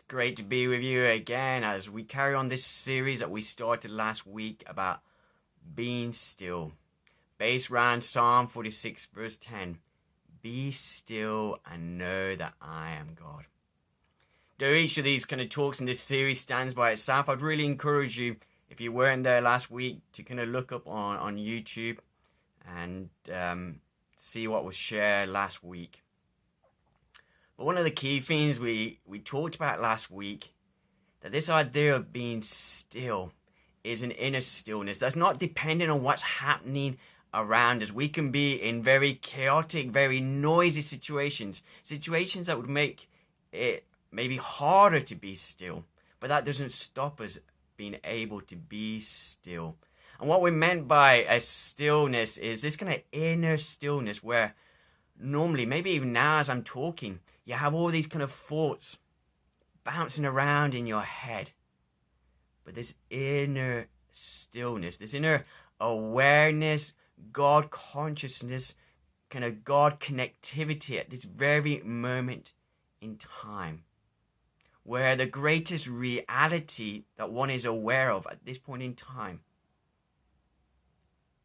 great to be with you again as we carry on this series that we started last week about being still. Based around Psalm 46 verse 10. Be still and know that I am God. Though each of these kind of talks in this series stands by itself, I'd really encourage you, if you weren't there last week, to kind of look up on YouTube and see what was shared last week. But one of the key things we talked about last week, that this idea of being still is an inner stillness that's not dependent on what's happening around us. We can be in very chaotic, very noisy situations that would make it maybe harder to be still, but that doesn't stop us being able to be still. And what we meant by a stillness is this kind of inner stillness where normally, maybe even now as I'm talking, you have all these kind of thoughts bouncing around in your head. But this inner stillness, this inner awareness, God consciousness, kind of God connectivity at this very moment in time, where the greatest reality that one is aware of at this point in time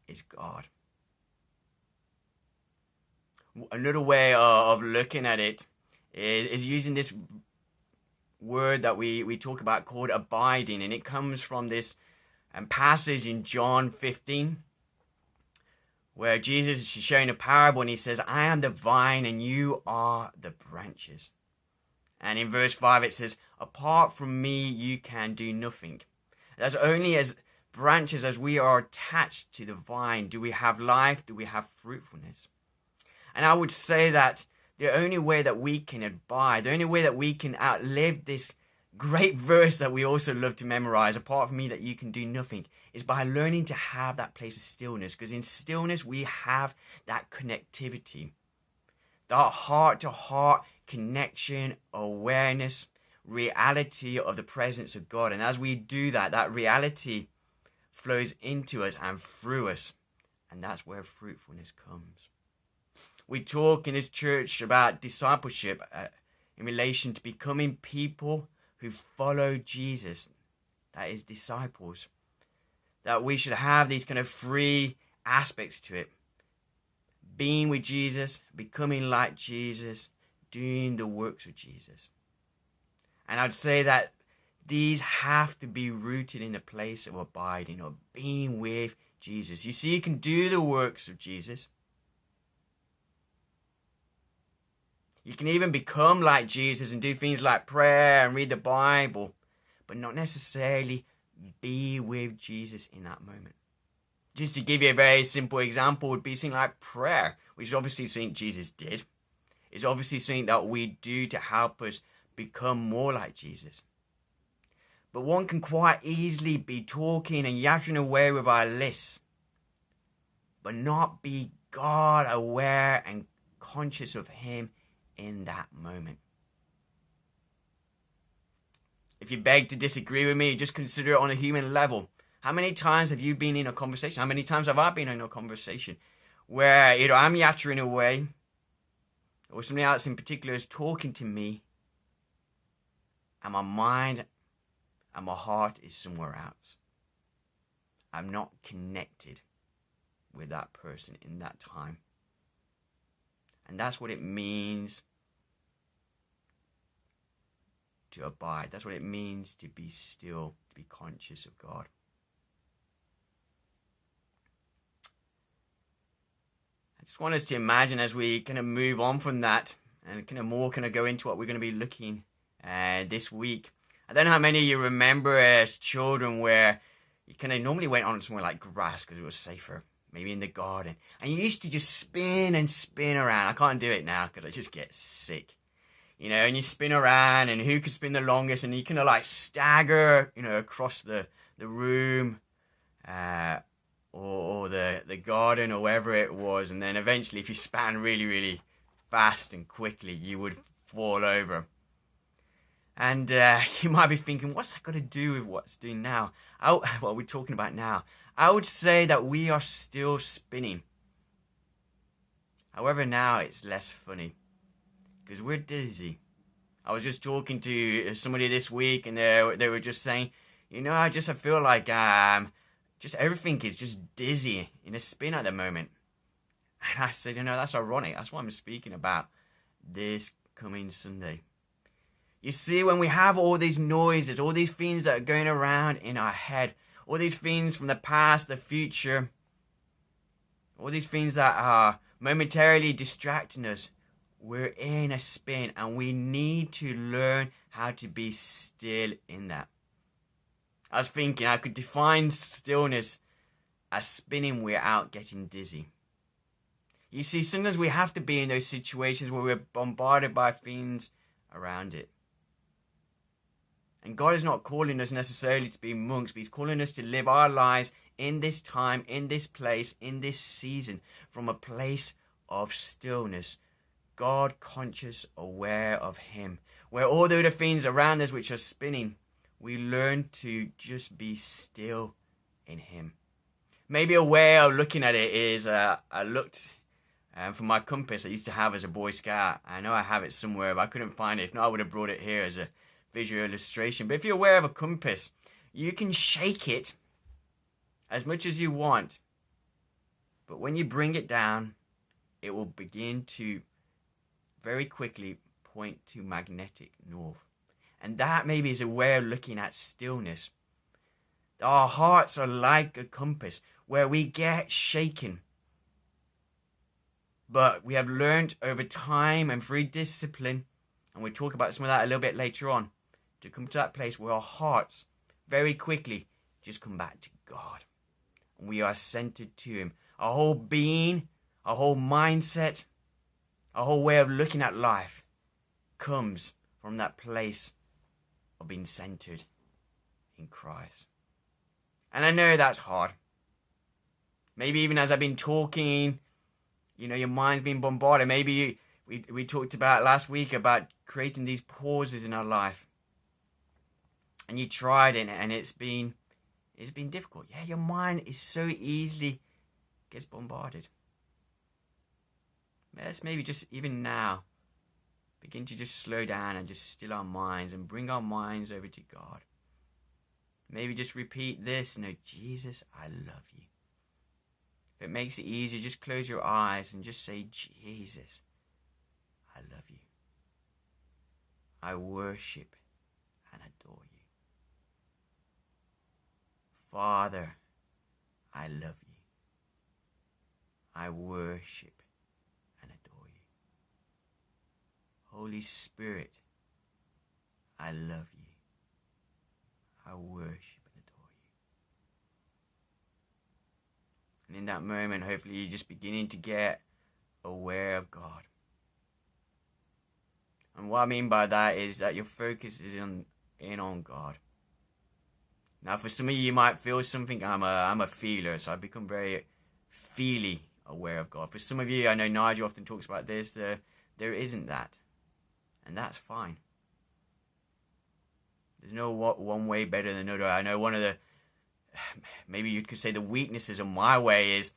is God. Another way of looking at it is using this word that we talk about called abiding, and it comes from this passage in John 15 where Jesus is sharing a parable and he says, I am the vine and you are the branches. And in verse 5 it says, apart from me you can do nothing. That's only as branches as we are attached to the vine do we have life, do we have fruitfulness. And I would say that the only way that we can abide, the only way that we can outlive this great verse that we also love to memorize, apart from me that you can do nothing, is by learning to have that place of stillness. Because in stillness we have that connectivity, that heart-to-heart connection, awareness, reality of the presence of God. And as we do that, that reality flows into us and through us. And that's where fruitfulness comes. We talk in this church about discipleship in relation to becoming people who follow Jesus, that is disciples. That we should have these kind of three aspects to it. Being with Jesus, becoming like Jesus, doing the works of Jesus. And I'd say that these have to be rooted in the place of abiding or being with Jesus. You see, you can do the works of Jesus. You can even become like Jesus and do things like prayer and read the Bible, but not necessarily be with Jesus in that moment. Just to give you a very simple example would be something like prayer, which is obviously something Jesus did. It's obviously something that we do to help us become more like Jesus. But one can quite easily be talking and yapping away with our lists, but not be God aware and conscious of Him in that moment. If you beg to disagree with me, just consider it on a human level. How many times have you been in a conversation? How many times have I been in a conversation where either I'm yattering away or somebody else in particular is talking to me and my mind and my heart is somewhere else? I'm not connected with that person in that time. And that's what it means to abide. That's what it means to be still, to be conscious of God. I just want us to imagine as we kind of move on from that and kind of go into what we're going to be looking at this week. I don't know how many of you remember as children where you kind of normally went on somewhere like grass because it was safer. Maybe in the garden. And you used to just spin and spin around. I can't do it now because I just get sick. You know, and you spin around and who could spin the longest, and you kind of like stagger, across the room or the garden or wherever it was. And then eventually if you span really, really fast and quickly, you would fall over. And you might be thinking, what's that got to do with what's doing now? What we're talking about now? I would say that we are still spinning. However, now it's less funny because we're dizzy I was just talking to somebody this week, and they were just saying, I feel like just everything is just dizzy in a spin at the moment. And I said, that's ironic. That's what I'm speaking about this coming Sunday. You see, when we have all these noises, all these things that are going around in our head, all these things from the past, the future, all these things that are momentarily distracting us, we're in a spin, and we need to learn how to be still in that. I was thinking I could define stillness as spinning without getting dizzy. You see, sometimes we have to be in those situations where we're bombarded by things around it. And God is not calling us necessarily to be monks, but He's calling us to live our lives in this time, in this place, in this season, from a place of stillness. God conscious, aware of Him. Where all the other things around us which are spinning, we learn to just be still in Him. Maybe a way of looking at it is, I looked for my compass I used to have as a Boy Scout. I know I have it somewhere, but I couldn't find it. If not, I would have brought it here as a visual illustration. But if you're aware of a compass, you can shake it as much as you want. But when you bring it down, it will begin to very quickly point to magnetic north. And that maybe is a way of looking at stillness. Our hearts are like a compass where we get shaken. But we have learned over time and through discipline, and we'll talk about some of that a little bit later on, to come to that place where our hearts very quickly just come back to God. And we are centered to Him. Our whole being, our whole mindset, our whole way of looking at life comes from that place of being centered in Christ. And I know that's hard. Maybe even as I've been talking, your mind's been bombarded. Maybe we talked about last week about creating these pauses in our life. And you tried it, and it's been difficult. Yeah, your mind is so easily gets bombarded. Let's maybe just even now begin to just slow down and just still our minds and bring our minds over to God. Maybe just repeat this. Jesus, I love you. If it makes it easier, just close your eyes and just say, Jesus, I love you. I worship and adore you. Father, I love you. I worship and adore you. Holy Spirit, I love you. I worship and adore you. And in that moment, hopefully you're just beginning to get aware of God. And what I mean by that is that your focus is in on God. Now, for some of you might feel something. I'm a feeler, so I've become very feely aware of God. For some of you, I know Nigel often talks about this. There isn't that, and that's fine. There's no one way better than another. I know one of the, maybe you could say the weaknesses of my way is,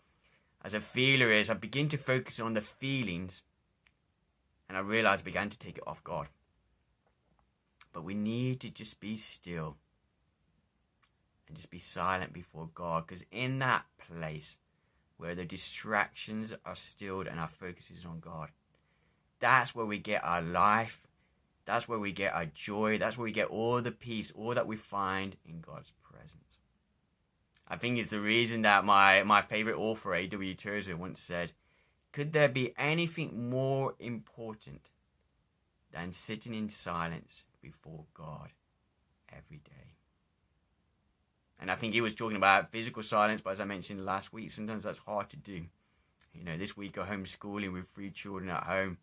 as a feeler, is I begin to focus on the feelings, and I realize I began to take it off God. But we need to just be still and just be silent before God, because in that place where the distractions are stilled and our focus is on God, that's where we get our life. That's where we get our joy. That's where we get all the peace, all that we find in God's presence. I think it's the reason that my favorite author, A.W. Tozer, once said, could there be anything more important than sitting in silence before God every day? And I think he was talking about physical silence, but as I mentioned last week, sometimes that's hard to do. This week of homeschooling with 3 children at home,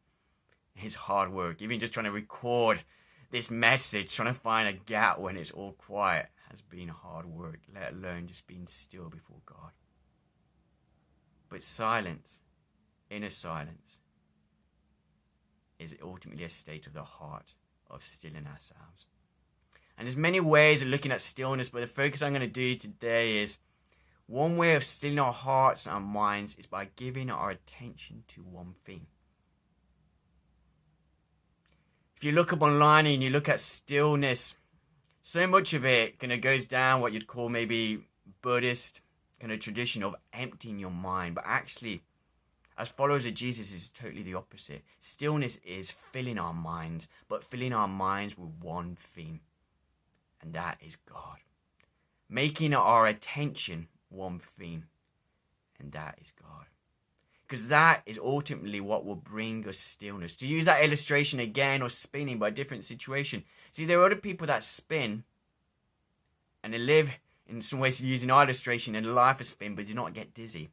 it's hard work. Even just trying to record this message, trying to find a gap when it's all quiet, has been hard work, let alone just being still before God. But silence, inner silence, is ultimately a state of the heart of stilling ourselves. And there's many ways of looking at stillness, but the focus I'm going to do today is one way of stilling our hearts and our minds is by giving our attention to one thing. If If you look up online and you look at stillness, so much of it kind of goes down what you'd call maybe Buddhist kind of tradition of emptying your mind. But actually, as followers of Jesus, is totally the opposite. Stillness is filling our minds, but filling our minds with one thing, and that is God. Making our attention one thing, and that is God. Because that is ultimately what will bring us stillness. To use that illustration again, or spinning by a different situation. See, there are other people that spin, and they live, in some ways, using our illustration, in a life of spin, but do not get dizzy.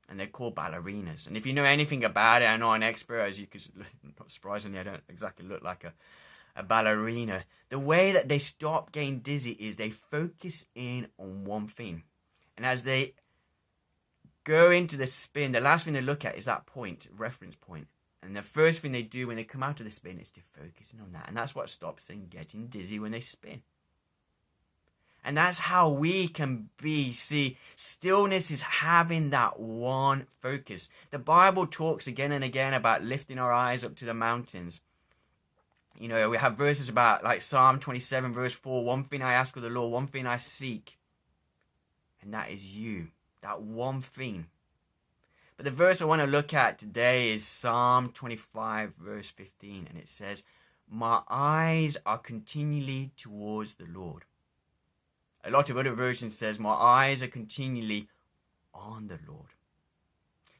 And they're called ballerinas. And if you know anything about it, I'm not an expert, as you could, not surprisingly, I don't exactly look like a ballerina. The way that they stop getting dizzy is they focus in on one thing. And as they go into the spin, the last thing they look at is that point, reference point. And the first thing they do when they come out of the spin is to focus in on that. And that's what stops them getting dizzy when they spin. And that's how we can be. See, stillness is having that one focus. The Bible talks again and again about lifting our eyes up to the mountains. You know, we have verses about like Psalm 27 verse 4. One thing I ask of the Lord, one thing I seek. And that is you. That one thing. But the verse I want to look at today is Psalm 25 verse 15. And it says, my eyes are continually towards the Lord. A lot of other versions says, my eyes are continually on the Lord.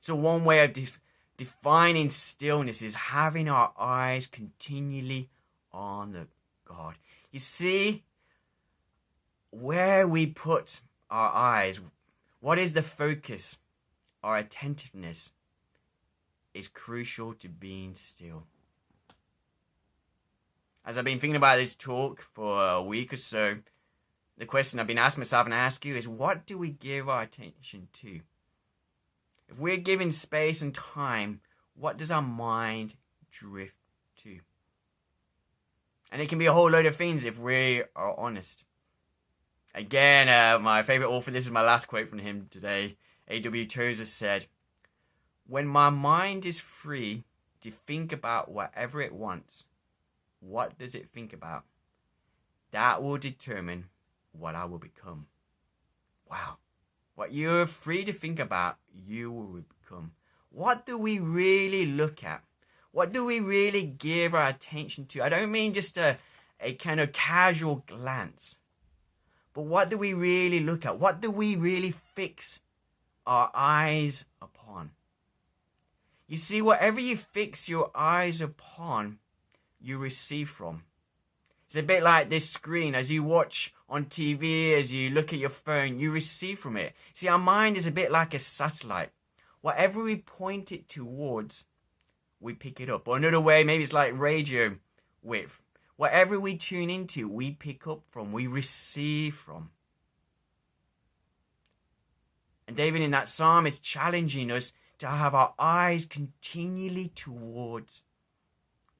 So one way of defining stillness is having our eyes continually on the God. You see, where we put our eyes, what is the focus, our attentiveness, is crucial to being still. As I've been thinking about this talk for a week or so, the question I've been asking myself and I ask you is, what do we give our attention to? If we're given space and time, what does our mind drift to? And it can be a whole load of things if we are honest. Again, my favorite author, this is my last quote from him today, A.W. Tozer said, when my mind is free to think about whatever it wants, what does it think about? That will determine what I will become. Wow. What you're free to think about, you will become. What do we really look at? What do we really give our attention to? I don't mean just a kind of casual glance. But what do we really look at? What do we really fix our eyes upon? You see, whatever you fix your eyes upon, you receive from. It's a bit like this screen. As you watch on TV, as you look at your phone, you receive from it. See, our mind is a bit like a satellite. Whatever we point it towards, we pick it up. Or another way, maybe it's like radio wave. Whatever we tune into, we pick up from, we receive from. And David in that psalm is challenging us to have our eyes continually towards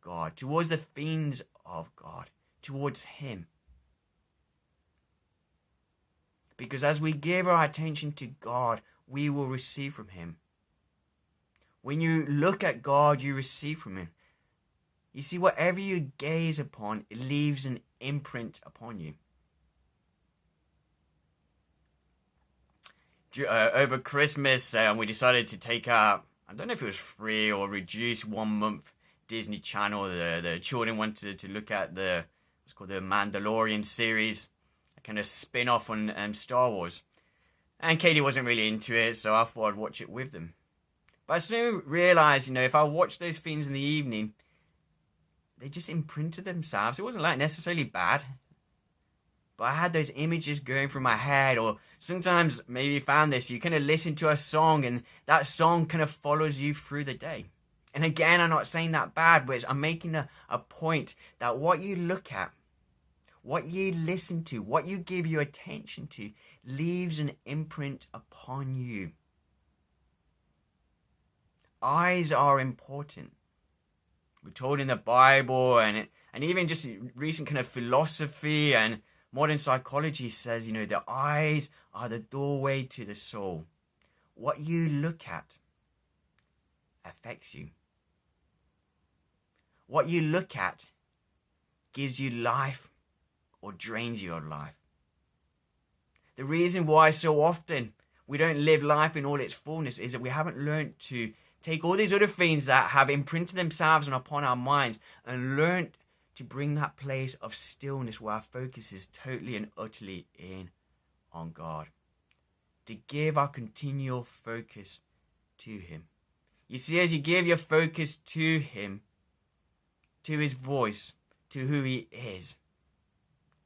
God, towards the things of God, towards Him. Because as we give our attention to God, we will receive from Him. When you look at God, you receive from Him. You see, whatever you gaze upon, it leaves an imprint upon you. Over Christmas, we decided to take out, I don't know if it was free or reduced 1 month Disney Channel. The children wanted to look at what's called the Mandalorian series, a kind of spin-off on Star Wars. And Katie wasn't really into it, so I thought I'd watch it with them. But I soon realised, if I watched those things in the evening, they just imprinted themselves. It wasn't like necessarily bad, but I had those images going through my head. Or sometimes, maybe you found this, you kind of listen to a song and that song kind of follows you through the day. And again, I'm not saying that bad, but I'm making a point that what you look at, what you listen to, what you give your attention to, leaves an imprint upon you. Eyes are important. We're told in the Bible, and even just recent kind of philosophy and modern psychology says, the eyes are the doorway to the soul. What you look at affects you. What you look at gives you life or drains you of life. The reason why so often we don't live life in all its fullness is that we haven't learned to take all these other things that have imprinted themselves upon our minds and learned to bring that place of stillness where our focus is totally and utterly in on God. To give our continual focus to Him. You see, as you give your focus to Him, to His voice, to who He is,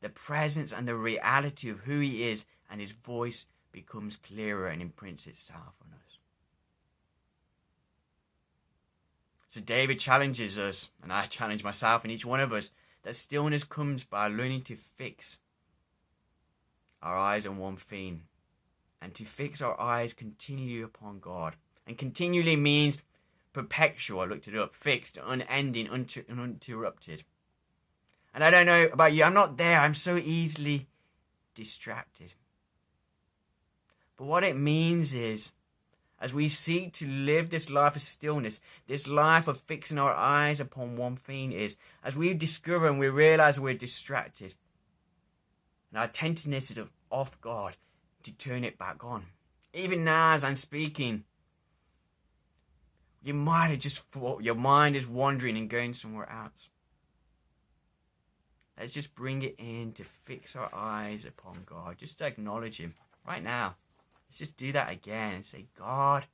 the presence and the reality of who He is and His voice becomes clearer and imprints itself on us. So David challenges us, and I challenge myself and each one of us, that stillness comes by learning to fix our eyes on one thing, and to fix our eyes continually upon God. And continually means perpetual. I looked it up. Fixed, unending, uninterrupted. And I don't know about you, I'm not there. I'm so easily distracted. But what it means is, as we seek to live this life of stillness, this life of fixing our eyes upon one thing, is as we discover and we realize we're distracted, and our attentiveness is off God, to turn it back on. Even now as I'm speaking, you might have just thought your mind is wandering and going somewhere else. Let's just bring it in to fix our eyes upon God, just to acknowledge Him right now. Let's just do that again and say, God,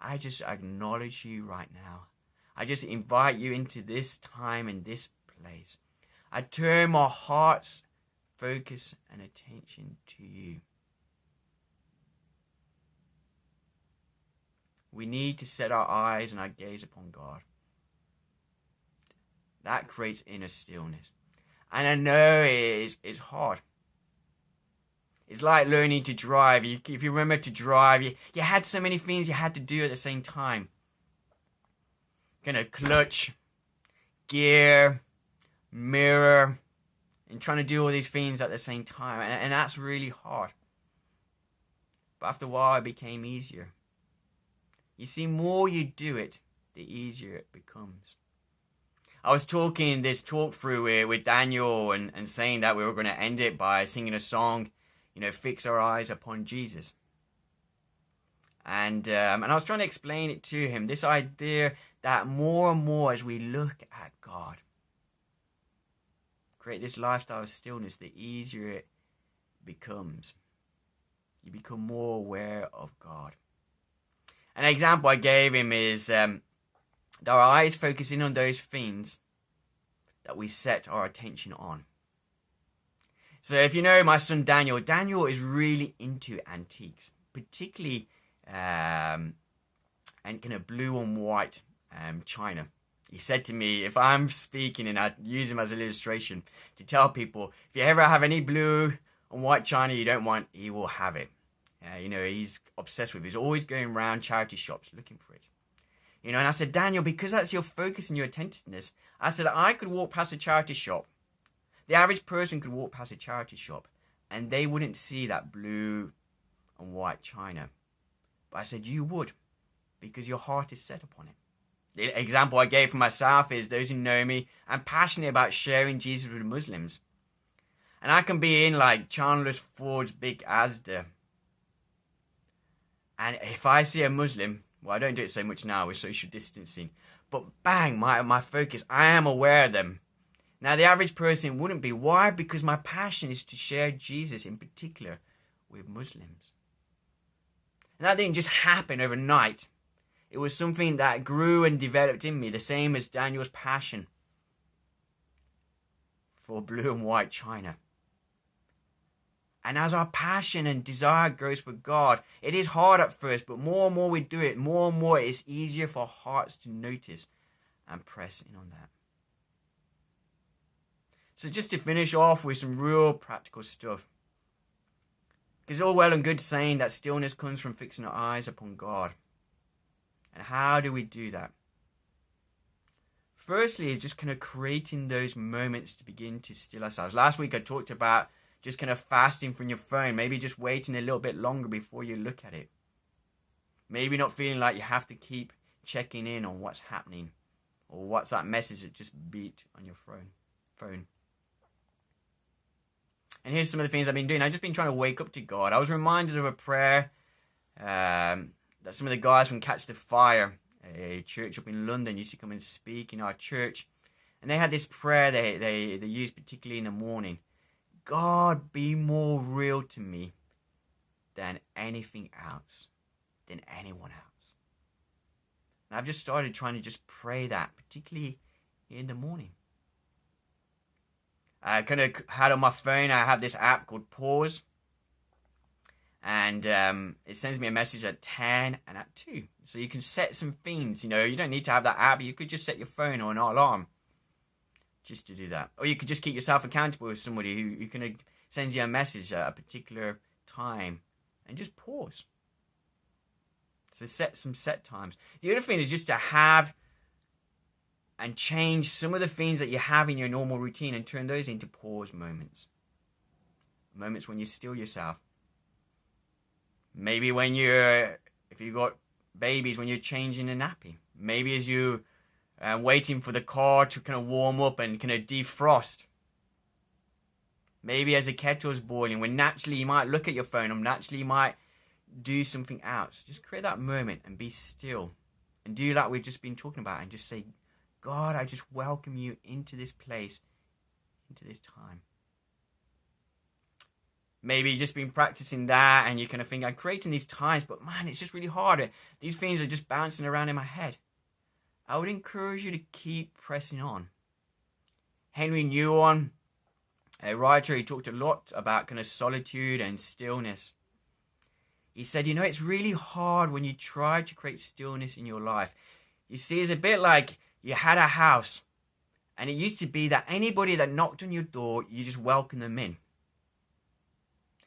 I just acknowledge you right now. I just invite you into this time and this place. I turn my heart's focus and attention to you. We need to set our eyes and our gaze upon God. That creates inner stillness. And I know it's hard. It's like learning to drive. If you remember to drive, you had so many things you had to do at the same time. Kind of clutch, gear, mirror, and trying to do all these things at the same time. And that's really hard. But after a while, it became easier. You see, more you do it, the easier it becomes. I was talking this talk through with Daniel and saying that we were going to end it by singing a song, fix our eyes upon Jesus. And I was trying to explain it to him, this idea that more and more as we look at God, create this lifestyle of stillness, the easier it becomes. You become more aware of God. An example I gave him is that our eyes focus in on those things that we set our attention on. So if you know my son Daniel is really into antiques, particularly and kind of blue and white china. He said to me, if I'm speaking and I use him as an illustration to tell people, if you ever have any blue and white china you don't want, he will have it. He's obsessed with it. He's always going around charity shops looking for it. And I said, Daniel, because that's your focus and your attentiveness, I said, I could walk past a charity shop. The average person could walk past a charity shop and they wouldn't see that blue and white china. But I said, you would, because your heart is set upon it. The example I gave for myself is those who know me, I'm passionate about sharing Jesus with Muslims. And I can be in like Chandler Ford's big Asda. And if I see a Muslim, well, I don't do it so much now with social distancing, but bang, my focus, I am aware of them. Now, the average person wouldn't be. Why? Because my passion is to share Jesus in particular with Muslims. And that didn't just happen overnight. It was something that grew and developed in me, the same as Daniel's passion for blue and white china. And as our passion and desire grows for God, it is hard at first, but more and more we do it, more and more it's easier for our hearts to notice and press in on that. So just to finish off with some real practical stuff. Because all well and good saying that stillness comes from fixing our eyes upon God. And how do we do that? Firstly, is just kind of creating those moments to begin to still ourselves. Last week I talked about just kind of fasting from your phone, maybe just waiting a little bit longer before you look at it. Maybe not feeling like you have to keep checking in on what's happening Or what's that message that just beat on your phone? And here's some of the things I've been doing. I've just been trying to wake up to God. I was reminded of a prayer that some of the guys from Catch the Fire, a church up in London, used to come and speak in our church. And they had this prayer they used particularly in the morning. God, be more real to me than anything else, than anyone else. And I've just started trying to just pray that, particularly in the morning. I kind of had on my phone, I have this app called Pause. And it sends me a message at 10 and at 2. So you can set some themes. You don't need to have that app. You could just set your phone or an alarm just to do that. Or you could just keep yourself accountable with somebody who kind of sends you a message at a particular time. And just pause. So set some set times. The other thing is just to have and change some of the things that you have in your normal routine and turn those into pause moments. Moments when you still yourself. Maybe if you've got babies, when you're changing a nappy. Maybe as you waiting for the car to kind of warm up and kind of defrost. Maybe as a kettle's boiling, when naturally you might look at your phone, or naturally you might do something else. Just create that moment and be still. And do that we've just been talking about, and just say, God, I just welcome you into this place, into this time. Maybe you've just been practicing that and you kind of think, I'm creating these times, but man, it's just really hard. These things are just bouncing around in my head. I would encourage you to keep pressing on. Henry Nouwen, a writer, he talked a lot about kind of solitude and stillness. He said, it's really hard when you try to create stillness in your life. You see, it's a bit like you had a house, and it used to be that anybody that knocked on your door, you just welcome them in.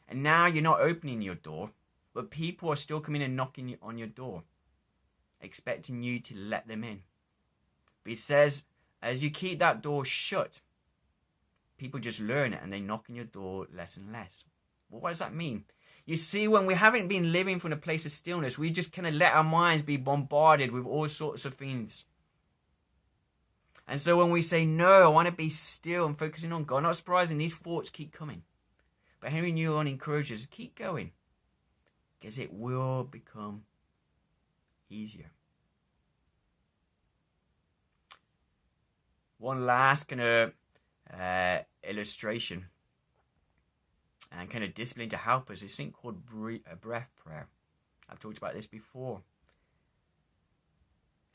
And now you're not opening your door, but people are still coming and knocking on your door, expecting you to let them in. But he says, as you keep that door shut, people just learn it and they knock on your door less and less. Well, what does that mean? You see, when we haven't been living from a place of stillness, we just kind of let our minds be bombarded with all sorts of things. And so when we say, no, I want to be still and focusing on God, not surprising, these thoughts keep coming. But Henry Nouwen encourages, keep going, because it will become easier. One last kind of illustration and kind of discipline to help us is something called breath prayer. I've talked about this before.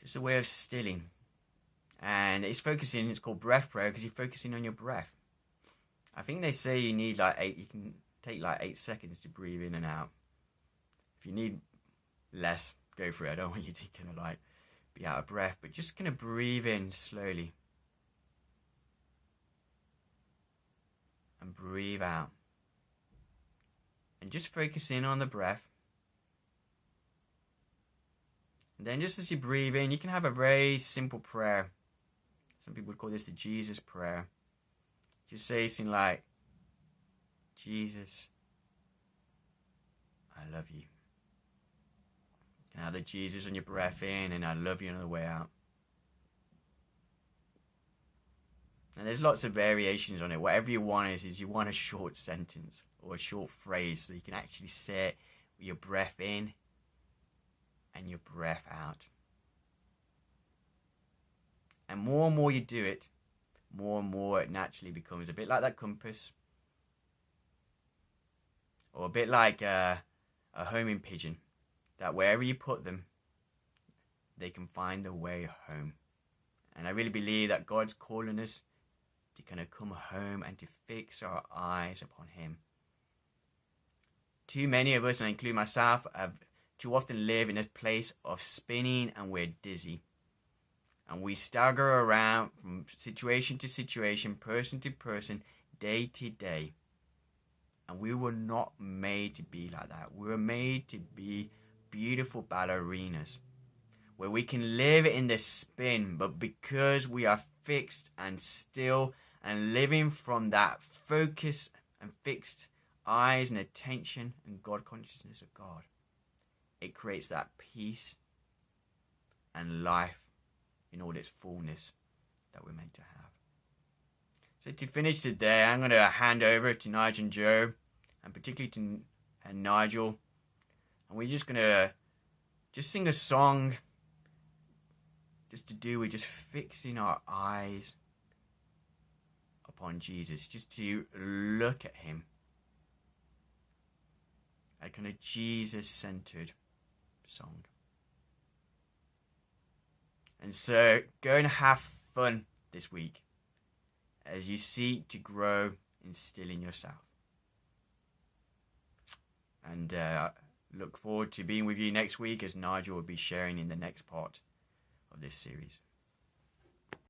Just a way of stilling. And it's called breath prayer because you're focusing on your breath. I think they say you can take 8 seconds to breathe in and out. If you need less, go for it. I don't want you to kind of be out of breath, but just kind of breathe in slowly. And breathe out. And just focus in on the breath. And then just as you breathe in, you can have a very simple prayer. Some people would call this the Jesus prayer. Just say something like, Jesus, I love you. And have the Jesus on your breath in, and I love you on the way out. And there's lots of variations on it. Whatever you want is you want a short sentence or a short phrase so you can actually say it with your breath in and your breath out. And more you do it, more and more it naturally becomes a bit like that compass, or a bit like a homing pigeon, that wherever you put them, they can find their way home. And I really believe that God's calling us to kind of come home and to fix our eyes upon Him. Too many of us, and I include myself, have too often live in a place of spinning and we're dizzy. And we stagger around from situation to situation, person to person, day to day. And we were not made to be like that. We were made to be beautiful ballerinas, where we can live in the spin, but because we are fixed and still and living from that focus and fixed eyes and attention and God consciousness of God, it creates that peace and life in all its fullness that we're meant to have. So to finish today, I'm going to hand over to Nigel and Joe, and particularly to Nigel, and we're just going to sing a song just to do with just fixing our eyes upon Jesus, just to look at him. A kind of Jesus-centered song. And so go and have fun this week as you seek to grow in stilling yourself. And look forward to being with you next week as Nigel will be sharing in the next part of this series.